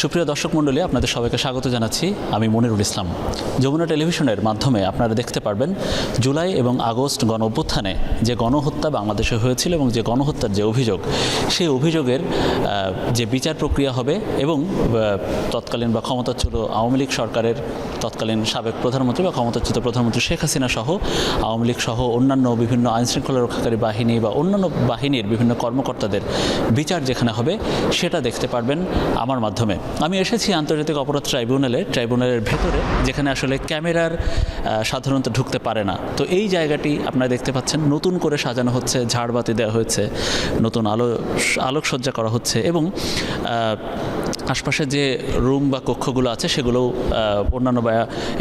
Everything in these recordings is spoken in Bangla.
সুপ্রিয় দর্শক মণ্ডলী, আপনাদের সবাইকে স্বাগত জানাচ্ছি। আমি মনিরুল ইসলাম। যমুনা টেলিভিশনের মাধ্যমে আপনারা দেখতে পারবেন জুলাই এবং আগস্ট গণ অভ্যুত্থানে যে গণহত্যা বাংলাদেশে হয়েছিল এবং যে গণহত্যার যে অভিযোগ, সেই অভিযোগের যে বিচার প্রক্রিয়া হবে এবং তৎকালীন বা ক্ষমতাচ্যুত আওয়ামী লীগ সরকারের তৎকালীন সাবেক প্রধানমন্ত্রী বা ক্ষমতাচ্যুত প্রধানমন্ত্রী শেখ হাসিনা সহ আওয়ামী লীগ সহ অন্যান্য বিভিন্ন আইনশৃঙ্খলা রক্ষাকারী বাহিনী বা অন্যান্য বাহিনীর বিভিন্ন কর্মকর্তাদের বিচার যেখানে হবে সেটা দেখতে পারবেন আমার মাধ্যমে। আমি এসেছি আন্তর্জাতিক অপরাধ ট্রাইব্যুনালের ভেতরে, যেখানে আসলে ক্যামেরার সাধারণত ঢুকতে পারে না। তো এই জায়গাটি আপনারা দেখতে পাচ্ছেন, নতুন করে সাজানো হচ্ছে, ঝাড়বাতি দেওয়া হয়েছে, নতুন আলোকসজ্জা করা হচ্ছে এবং আশপাশে যে রুম বা কক্ষগুলো আছে সেগুলোও অন্যান্য বা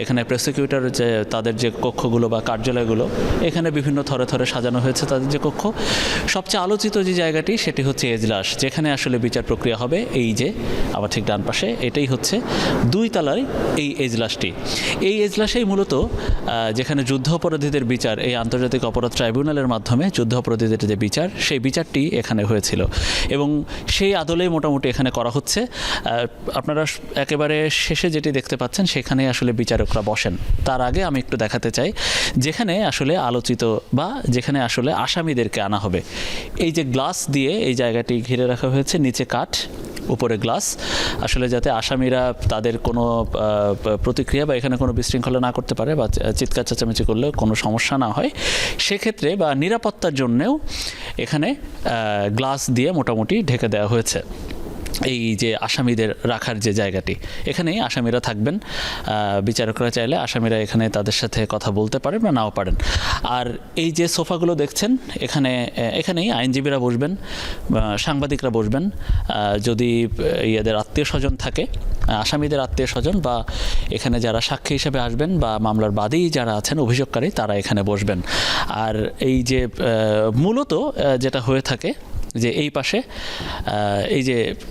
এখানে প্রসিকিউটর যে তাদের যে কক্ষগুলো বা কার্যালয়গুলো, এখানে বিভিন্ন থরে থরে সাজানো হয়েছে তাদের যে কক্ষ। সবচেয়ে আলোচিত যে জায়গাটি সেটি হচ্ছে এজলাস, যেখানে আসলে বিচার প্রক্রিয়া হবে। এই যে আবার ঠিক ডান পাশে, এটাই হচ্ছে 2 তলার এই এজলাসটি। এই এজলাসেই মূলত যেখানে যুদ্ধ অপরাধীদের বিচার, এই আন্তর্জাতিক অপরাধ ট্রাইব্যুনালের মাধ্যমে যুদ্ধ অপরাধীদের যে বিচার, সেই বিচারটি এখানে হয়েছিল এবং সেই আদলেই মোটামুটি এখানে করা হচ্ছে। আপনারা একেবারে শেষে যেটি দেখতে পাচ্ছেন সেখানে আসলে বিচারকরা বসেন। তার আগে আমি একটু দেখাতে চাই যেখানে আসলে আলোচিত বা যেখানে আসলে আসামিদেরকে আনা হবে। এই যে গ্লাস দিয়ে এই জায়গাটি ঘিরে রাখা হয়েছে, নিচে কাঠ, উপরে গ্লাস, আসলে যাতে আসামিরা তাদের কোনো প্রতিক্রিয়া বা এখানে কোনো বিশৃঙ্খলা না করতে পারে বা চিৎকার চেঁচামেচি করলে কোনো সমস্যা না হয়, সেক্ষেত্রে বা নিরাপত্তার জন্যেও এখানে গ্লাস দিয়ে মোটামুটি ঢেকে দেওয়া হয়েছে। এই যে আসামিদের রাখার যে জায়গাটি, এখানেই আসামিরা থাকবেন। বিচারকরা চাইলে আসামিরা এখানে তাদের সাথে কথা বলতে পারেন বা নাও পারেন। আর এই যে সোফাগুলো দেখছেন, এখানেই আইনজীবীরা বসবেন, সাংবাদিকরা বসবেন, যদি এদের আত্মীয় স্বজন থাকে, আসামিদের আত্মীয় স্বজন বা এখানে যারা সাক্ষী হিসেবে আসবেন বা মামলার বাদী যারা আছেন, অভিযোগকারী, তারা এখানে বসবেন। আর মূলত যেটা হয়ে থাকে যে এই পাশে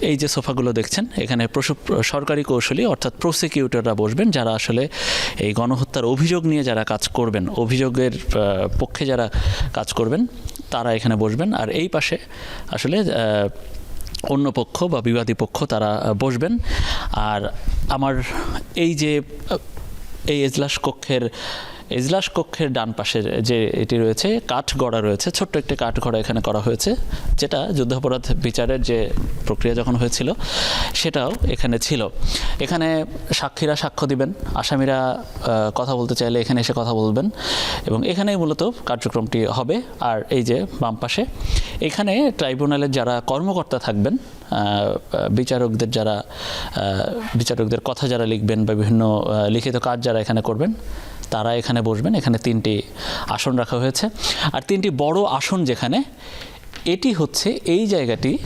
এই যে সোফাগুলো দেখছেন, এখানে সরকারি কৌশলী অর্থাৎ প্রসিকিউটররা বসবেন, যারা আসলে এই গণহত্যার অভিযোগ নিয়ে যারা কাজ করবেন, অভিযোগের পক্ষে যারা কাজ করবেন, তারা এখানে বসবেন। আর এই পাশে আসলে অন্য পক্ষ বা বিবাদী পক্ষ তারা বসবেন। আর আমার এই যে এই এজলাস কক্ষের ডান পাশের যে এটি রয়েছে, কাঠ গড়া রয়েছে, ছোট্ট একটি কাঠ গড়া এখানে করা হয়েছে, যেটা যুদ্ধাপরাধ বিচারের যে প্রক্রিয়া যখন হয়েছিল সেটাও এখানে ছিল। এখানে সাক্ষীরা সাক্ষ্য দিবেন, আসামিরা কথা বলতে চাইলে এখানে এসে কথা বলবেন এবং এখানেই মূলত কার্যক্রমটি হবে। আর এই যে বাম পাশে, এখানে ট্রাইব্যুনালের যারা কর্মকর্তা থাকবেন, বিচারকদের কথা যারা লিখবেন বা বিভিন্ন লিখিত কাজ যারা এখানে করবেন, তারা এখানে বসবেন। এখানে 3টি আসন রাখা হয়েছে। আর 3টি বড় আসন যেখানে, এটি হচ্ছে এই জায়গাটিতে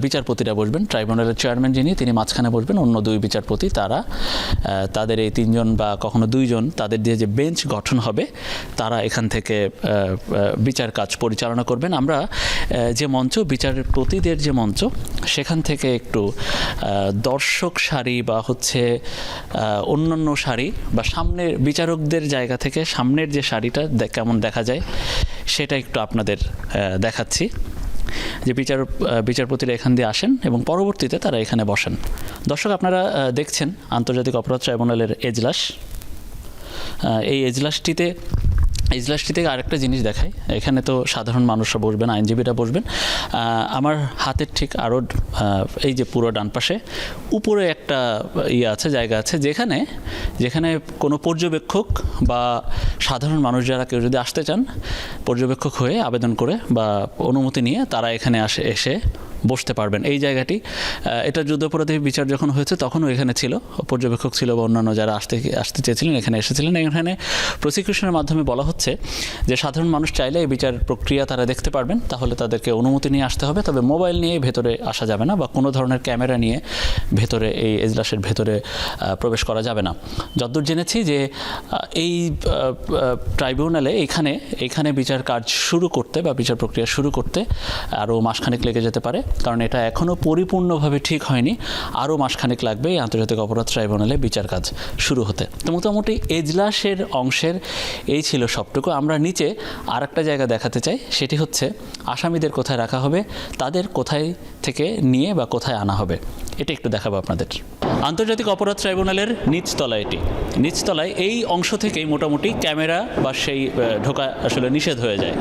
বিচারপতিরা বসবেন। ট্রাইব্যুনালের চেয়ারম্যান যিনি, তিনি মাঝখানে বসবেন, অন্য 2 বিচারপতি তারা তাদের এই 3 জন বা কখনো 2 জন তাদের দিয়ে যে বেঞ্চ গঠন হবে, তারা এখান থেকে বিচার কাজ পরিচালনা করবেন। আমরা যে মঞ্চ, বিচারপতিদের যে মঞ্চ, সেখান থেকে একটু দর্শক সারি বা হচ্ছে অন্যান্য সারি বা সামনের বিচারকদের জায়গা থেকে সামনের যে সারিটা কেমন দেখা যায় সেটা একটু আপনাদের দেখাচ্ছি। যে বিচারপতিরা এখান দিয়ে আসেন এবং পরবর্তীতে তারা এখানে বসেন। দর্শক, আপনারা দেখছেন আন্তর্জাতিক অপরাধ ট্রাইব্যুনালের এজলাস। এই এজলাসটিতে আরেকটা জিনিস দেখায়, এখানে তো সাধারণ মানুষরা বসবেন, আইনজীবীরা বসবেন। আমার হাতের ঠিক আরও এই যে পুরো ডান পাশে উপরে একটা জায়গা আছে, যেখানে কোনো পর্যবেক্ষক বা সাধারণ মানুষ যারা কেউ যদি আসতে চান, পর্যবেক্ষক হয়ে আবেদন করে বা অনুমতি নিয়ে তারা এখানে এসে বসতে পারবেন। এই জায়গাটি, এটা যুদ্ধাপরাধী বিচার যখন হয়েছে তখনও এখানে ছিল, পর্যবেক্ষক ছিল বা অন্যান্য যারা আসতে চেয়েছিলেন এখানে এসেছিলেন। এখানে প্রসিকিউশনের মাধ্যমে বলা হচ্ছে যে সাধারণ মানুষ চাইলে এই বিচার প্রক্রিয়া তারা দেখতে পারবেন, তাহলে তাদেরকে অনুমতি নিয়ে আসতে হবে, তবে মোবাইল নিয়ে ভেতরে আসা যাবে না বা কোনো ধরনের ক্যামেরা নিয়ে ভেতরে এই এজলাসের ভেতরে প্রবেশ করা যাবে না। যতদূর জেনেছি যে এই ট্রাইব্যুনালে এখানে বিচার কাজ শুরু করতে বা বিচার প্রক্রিয়া শুরু করতে আরও মাসখানেক লেগে যেতে পারে। কারণ এটা এখনও পরিপূর্ণভাবে ঠিক হয়নি, আরও মাসখানেক লাগবে এই আন্তর্জাতিক অপরাধ ট্রাইব্যুনালে বিচার কাজ শুরু হতে। তো মোটামুটি এজলাসের অংশের এই ছিল সবটুকু। আমরা নিচে আর একটা জায়গা দেখাতে চাই, সেটি হচ্ছে আসামিদের কোথায় রাখা হবে, তাদের কোথায় থেকে নিয়ে বা কোথায় আনা হবে, এটা একটু দেখাবো আপনাদের। আন্তর্জাতিক অপরাধ ট্রাইব্যুনালের নিচতলায় এটি, নিচতলায় এই অংশ থেকেই মোটামুটি ক্যামেরা বা সেই ঢোকা আসলে নিষেধ হয়ে যায়।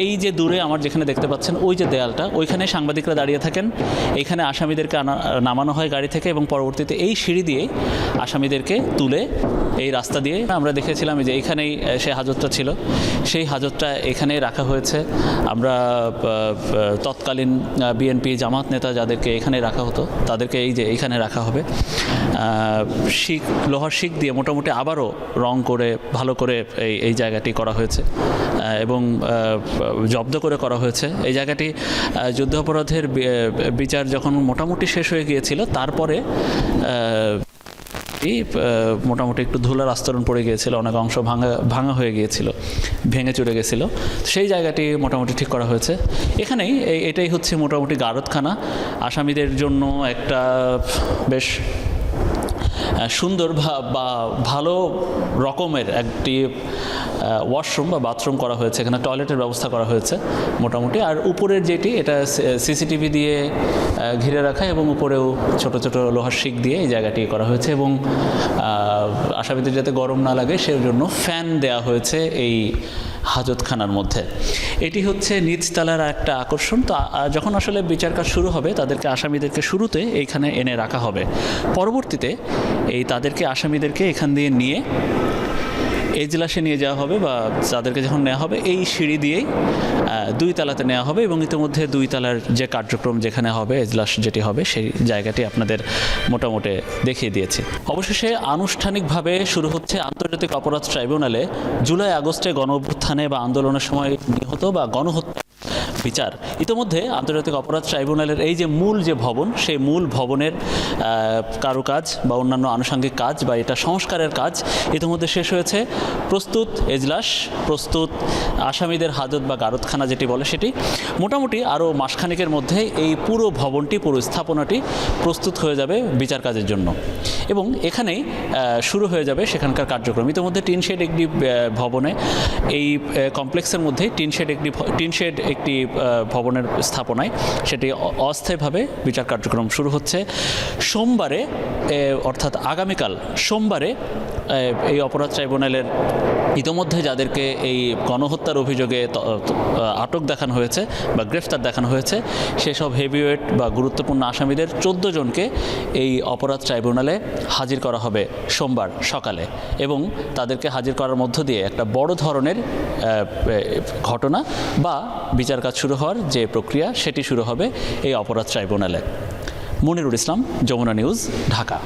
এই যে দূরে আমার যেখানে দেখতে পাচ্ছেন ওই যে দেয়ালটা, ওইখানে সাংবাদিকরা দাঁড়িয়ে থাকেন, এইখানে আসামিদেরকে নামানো হয় গাড়ি থেকে এবং পরবর্তীতে এই সিঁড়ি দিয়েই আসামিদেরকে তুলে এই রাস্তা দিয়ে আমরা দেখেছিলাম যে এইখানেই সেই হাজতটা ছিল, সেই হাজতটা এখানেই রাখা হয়েছে। আমরা তৎকালীন বিএনপি জামাত নেতা যাদেরকে এখানে রাখা হতো তাদেরকে এই যে এইখানে রাখা হবে। শিক, লোহার শিক দিয়ে মোটামুটি আবারও রং করে ভালো করে এই জায়গাটি করা হয়েছে এবং জব্দ করে করা হয়েছে। এই জায়গাটি যুদ্ধাপরাধের বিচার যখন মোটামুটি শেষ হয়ে গিয়েছিল, তারপরে মোটামুটি একটু ধুলার আস্তরণ পড়ে গিয়েছিল, অনেক অংশ ভাঙা হয়ে গিয়েছিল, ভেঙে চুরে গেছিল। সেই জায়গাটি মোটামুটি ঠিক করা হয়েছে। এখানেই এটাই হচ্ছে মোটামুটি গারদখানা, আসামিদের জন্য একটা বেশ সুন্দর বা ভালো রকমের একটি ওয়াশরুম বা বাথরুম করা হয়েছে, এখানে টয়লেটের ব্যবস্থা করা হয়েছে মোটামুটি। আর উপরের যেটি, এটা সিসিটিভি দিয়ে ঘিরে রাখা এবং উপরেও ছোট ছোট লোহার শিক দিয়ে এই জায়গাটি করা হয়েছে এবং আসামিদের যাতে গরম না লাগে সেই জন্য ফ্যান দেওয়া হয়েছে এই হাজতখানার মধ্যে। এটি হচ্ছে নিচতলার একটা আকর্ষণ। তো যখন আসলে বিচার কাজ শুরু হবে তাদেরকে আসামিদেরকে শুরুতে এইখানে এনে রাখা হবে, পরবর্তীতে তাদেরকে আসামিদেরকে এখান দিয়ে নিয়ে এজলাসে নিয়ে যাওয়া হবে বা তাদেরকে যখন নেওয়া হবে এই সিঁড়ি দিয়েই 2 তলাতে নেওয়া হবে এবং ইতিমধ্যে 2 তলার যে কার্যক্রম যেখানে হবে এজলাস যেটি হবে সেই জায়গাটি আপনাদের মোটামুটি দেখিয়ে দিয়েছি। অবশেষে আনুষ্ঠানিকভাবে শুরু হচ্ছে আন্তর্জাতিক অপরাধ ট্রাইব্যুনালে জুলাই আগস্টে গণ-অভ্যুত্থানে বা আন্দোলনের সময় নিহত বা গণহত্যা বিচার। ইতিমধ্যে আন্তর্জাতিক অপরাধ ট্রাইব্যুনালের এই যে মূল যে ভবন, সেই মূল ভবনের কারুকাজ বা অন্যান্য আনুষঙ্গিক কাজ বা এটা সংস্কারের কাজ ইতিমধ্যে শেষ হয়েছে। প্রস্তুত এজলাস, প্রস্তুত আসামিদের হাজত বা গারদখানা যেটি বলে সেটি। মোটামুটি আরও মাসখানেকের মধ্যে এই পুরো ভবনটি, পুরো স্থাপনাটি প্রস্তুত হয়ে যাবে বিচার কাজের জন্য এবং এখানেই শুরু হয়ে যাবে সেখানকার কার্যক্রম। ইতিমধ্যে টিনশেড একটি ভবনে, এই কমপ্লেক্সের মধ্যে টিনশেড একটি ভবনের স্থাপনায় সেটি অস্থায়ীভাবে বিচার কার্যক্রম শুরু হচ্ছে। সোমবারে অর্থাৎ আগামীকাল সোমবারে এই অপরাধ ট্রাইব্যুনালের ইতিমধ্যে যাদেরকে এই গণহত্যার অভিযোগে আটক দেখানো হয়েছে বা গ্রেফতার দেখানো হয়েছে সেসব হেভিওয়েট বা গুরুত্বপূর্ণ আসামিদের 14 জনকে এই অপরাধ ট্রাইব্যুনালে হাজির করা হবে সোমবার সকালে এবং তাদেরকে হাজির করার মধ্য দিয়ে একটা বড় ধরনের ঘটনা বা বিচার কাজ শুরু হওয়ার যে প্রক্রিয়া সেটি শুরু হবে এই অপরাধ ট্রাইব্যুনালে। মনিরুল ইসলাম, যমুনা নিউজ, ঢাকা।